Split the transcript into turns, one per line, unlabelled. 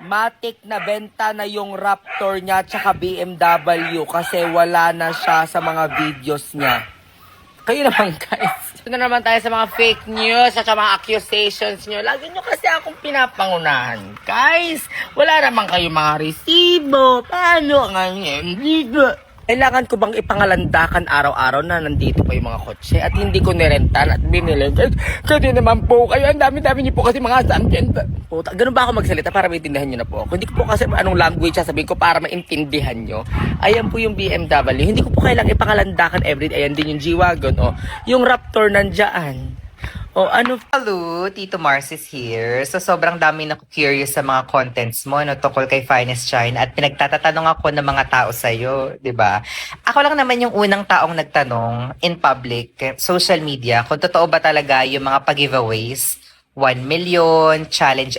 matik na benta na yung Raptor niya tsaka BMW kasi wala na siya sa mga videos niya. Kayo naman guys. Ito na naman tayo sa mga fake news at sa mga accusations nyo. Lagi nyo kasi akong pinapangunahan. Guys, wala naman kayo mga resibo. Paano nga yan? Kailangan ko bang ipangalandakan araw-araw na nandito pa yung mga kotse at hindi ko nirentan at binili? Kasi naman po kayo, ang dami-dami niyo po kasi mga sampian. Puta, ganun ba ako magsalita para maintindihan niyo na po ako? Hindi ko po kasi anong language sasabihin ko para maintindihan niyo. Ayan po yung BMW. Hindi ko po kailangan ipangalandakan everyday. Ayan din yung G-Wagon. O, yung Raptor nandyan. O ano?
Hello, Tito Mars is here. So sobrang dami na curious sa mga contents mo no, tungkol kay Finest Shine at pinagtatatanong ako ng mga tao sa'yo, di ba? Ako lang naman yung unang taong nagtanong in public, social media, kung totoo ba talaga yung mga pag-giveaways, 1 million, challenge